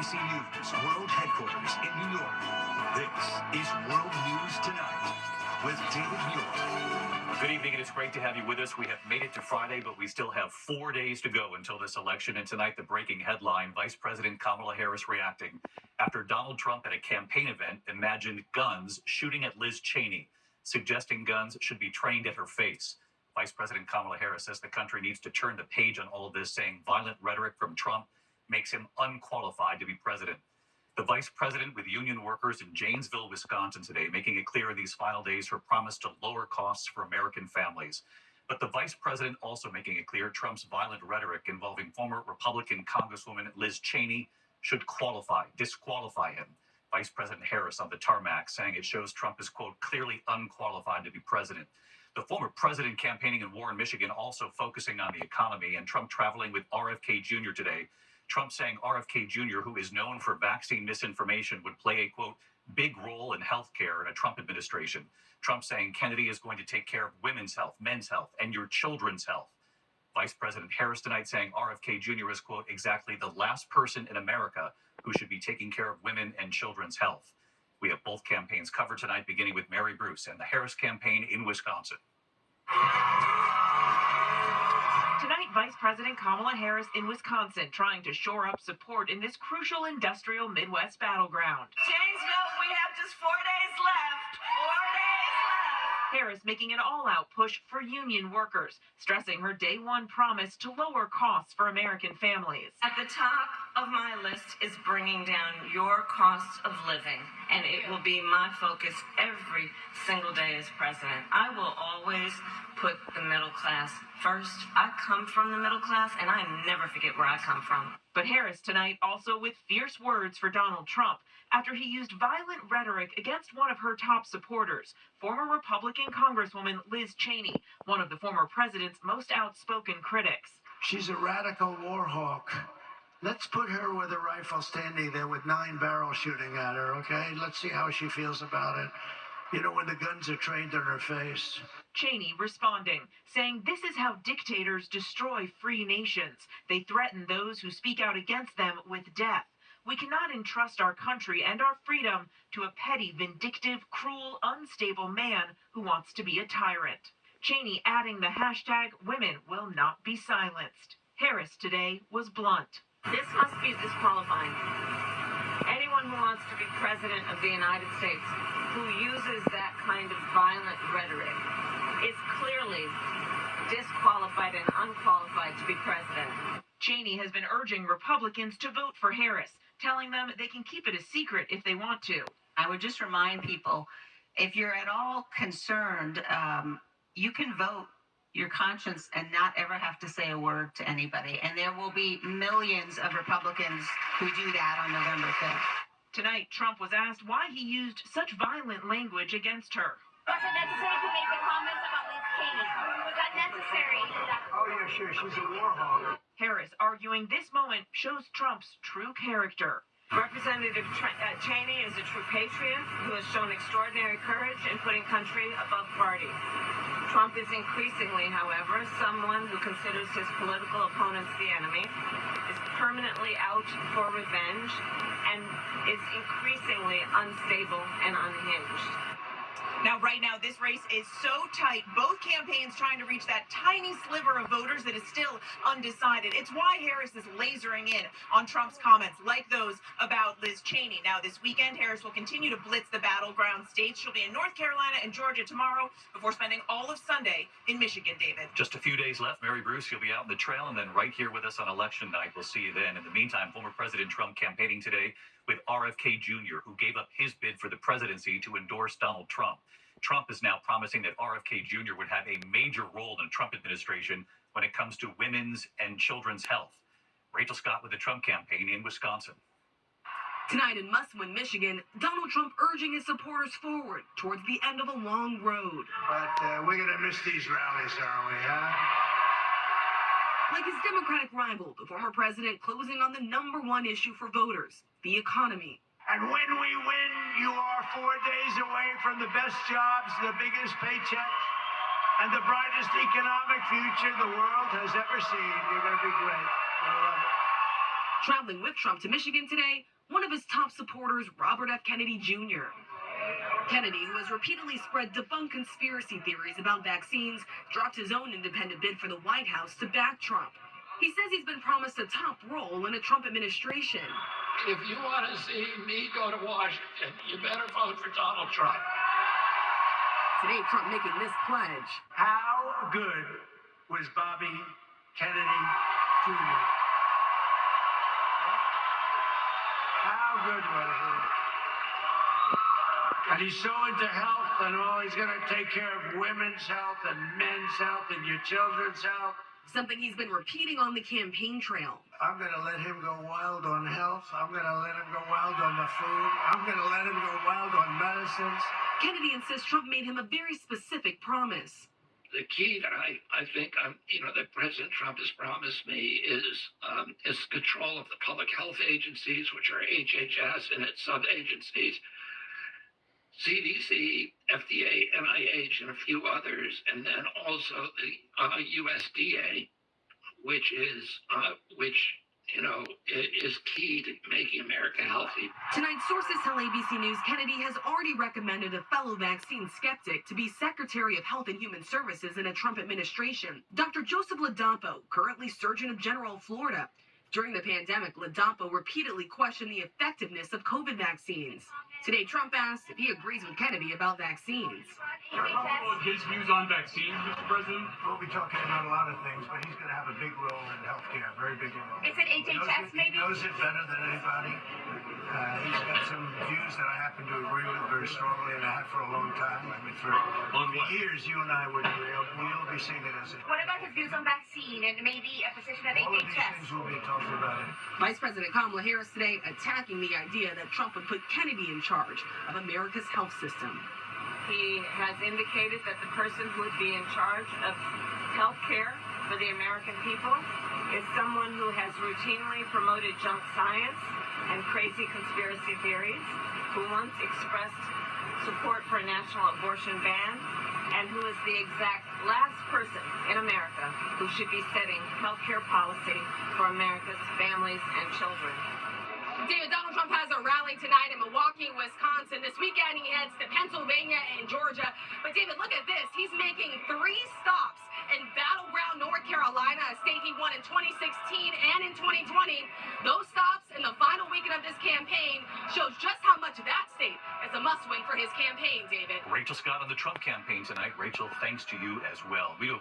NBC News World Headquarters in New York. This is World News Tonight with David Muir. Good evening. It is great to have you with us. We have made it to Friday, but we still have 4 days to go until this election. And tonight, the breaking headline, Vice President Kamala Harris reacting after Donald Trump at a campaign event imagined guns shooting at Liz Cheney, suggesting guns should be trained at her face. Vice President Kamala Harris says the country needs to turn the page on all of this, saying violent rhetoric from Trump makes him unqualified to be president. The vice president with union workers in Janesville, Wisconsin today, making it clear in these final days her promise to lower costs for American families. But the vice president also making it clear Trump's violent rhetoric involving former Republican Congresswoman Liz Cheney should disqualify him. Vice President Harris on the tarmac saying it shows Trump is, quote, clearly unqualified to be president. The former president campaigning in Warren, Michigan, also focusing on the economy, and Trump traveling with RFK Jr. today. Trump saying RFK Jr., who is known for vaccine misinformation, would play a, quote, big role in healthcare in a Trump administration. Trump saying Kennedy is going to take care of women's health, men's health, and your children's health. Vice President Harris tonight saying RFK Jr. is, quote, exactly the last person in America who should be taking care of women and children's health. We have both campaigns covered tonight, beginning with Mary Bruce and the Harris campaign in Wisconsin. Tonight, Vice President Kamala Harris in Wisconsin trying to shore up support in this crucial industrial Midwest battleground. Janesville, we have just 4 days left. 4 days left. Harris making an all-out push for union workers, stressing her day one promise to lower costs for American families. At the top of my list is bringing down your costs of living, and it will be my focus every single day as president. I will always put the middle class first. I come from the middle class, and I never forget where I come from. But Harris tonight also with fierce words for Donald Trump after he used violent rhetoric against one of her top supporters, former Republican Congresswoman Liz Cheney, one of the former president's most outspoken critics. She's a radical war hawk. Let's put her with a rifle standing there with 9 barrels shooting at her, okay? Let's see how she feels about it. You know, when the guns are trained on her face. Cheney responding, saying this is how dictators destroy free nations. They threaten those who speak out against them with death. We cannot entrust our country and our freedom to a petty, vindictive, cruel, unstable man who wants to be a tyrant. Cheney adding the hashtag women will not be silenced. Harris today was blunt. This must be disqualifying. Anyone who wants to be president of the United States who uses that kind of violent rhetoric is clearly disqualified and unqualified to be president. Cheney has been urging Republicans to vote for Harris, telling them they can keep it a secret if they want to. I would just remind people, if you're at all concerned, you can vote your conscience and not ever have to say a word to anybody. And there will be millions of Republicans who do that on November 5th. Tonight, Trump was asked why he used such violent language against her. Was it necessary to make the comments about Liz Cheney? Was that necessary? Oh, yeah, sure. She's a war hawk. Harris arguing this moment shows Trump's true character. Representative Cheney is a true patriot who has shown extraordinary courage in putting country above party. Trump is increasingly, however, someone who considers his political opponents the enemy, is permanently out for revenge, and is increasingly unstable and unhinged. Now, right now, this race is so tight. Both campaigns trying to reach that tiny sliver of voters that is still undecided. It's why Harris is lasering in on Trump's comments, like those about Liz Cheney. Now, this weekend, Harris will continue to blitz the battleground states. She'll be in North Carolina and Georgia tomorrow before spending all of Sunday in Michigan, David. Just a few days left. Mary Bruce, you'll be out in the trail and then right here with us on election night. We'll see you then. In the meantime, former President Trump campaigning today with RFK Jr., who gave up his bid for the presidency to endorse Donald Trump. Trump is now promising that RFK Jr. would have a major role in the Trump administration when it comes to women's and children's health. Rachel Scott with the Trump campaign in Wisconsin. Tonight in Must-Win, Michigan, Donald Trump urging his supporters forward towards the end of a long road. But we're going to miss these rallies, aren't we, huh? Like his Democratic rival, the former president closing on the #1 issue for voters, the economy. And when we win, you are 4 days away from the best jobs, the biggest paychecks, and the brightest economic future the world has ever seen. You're going to be great. I love it. Traveling with Trump to Michigan today, one of his top supporters, Robert F. Kennedy Jr. Kennedy, who has repeatedly spread debunked conspiracy theories about vaccines, dropped his own independent bid for the White House to back Trump. He says he's been promised a top role in a Trump administration. If you want to see me go to Washington, you better vote for Donald Trump. Today, Trump making this pledge. How good was Bobby Kennedy Jr.? How good was he? And he's so into health and he's going to take care of women's health and men's health and your children's health. Something he's been repeating on the campaign trail. I'm going to let him go wild on health. I'm going to let him go wild on the food. I'm going to let him go wild on medicines. Kennedy insists Trump made him a very specific promise. The key that I think that President Trump has promised me is control of the public health agencies, which are HHS and its sub-agencies, CDC, FDA, NIH, and a few others, and then also the USDA, which is key to making America healthy. Tonight, sources tell ABC News Kennedy has already recommended a fellow vaccine skeptic to be Secretary of Health and Human Services in a Trump administration, Dr. Joseph Ladapo, currently Surgeon General of Florida. During the pandemic, Ladapo repeatedly questioned the effectiveness of COVID vaccines. Today, Trump asked if he agrees with Kennedy about vaccines. His views on vaccines, Mr. President? We'll be talking about a lot of things, but he's going to have a big role in healthcare, a very big role. Is it HHS maybe? He knows it better than anybody. He's got some views that I happen to agree with very strongly, and I have for a long time. I mean, for years, you and I would agree. We'll be seeing it as a... What about his views on vaccine and maybe a position at All of these HHS? things we'll be talking about. Vice President Kamala Harris today attacking the idea that Trump would put Kennedy in charge of America's health system. He has indicated that the person who would be in charge of health care for the American people is someone who has routinely promoted junk science and crazy conspiracy theories, who once expressed support for a national abortion ban, and who is the exact last person in America who should be setting health care policy for America's families and children. David, Donald Trump has a rally tonight in Milwaukee, Wisconsin. This weekend, he heads to Pennsylvania and Georgia. But David, look at this. He's making 3 stops in battleground North Carolina, a state he won in 2016 and in 2020. Those stops in the final weekend of this campaign shows just how much that state is a must-win for his campaign, David. Rachel Scott on the Trump campaign tonight. Rachel, thanks to you as well. We do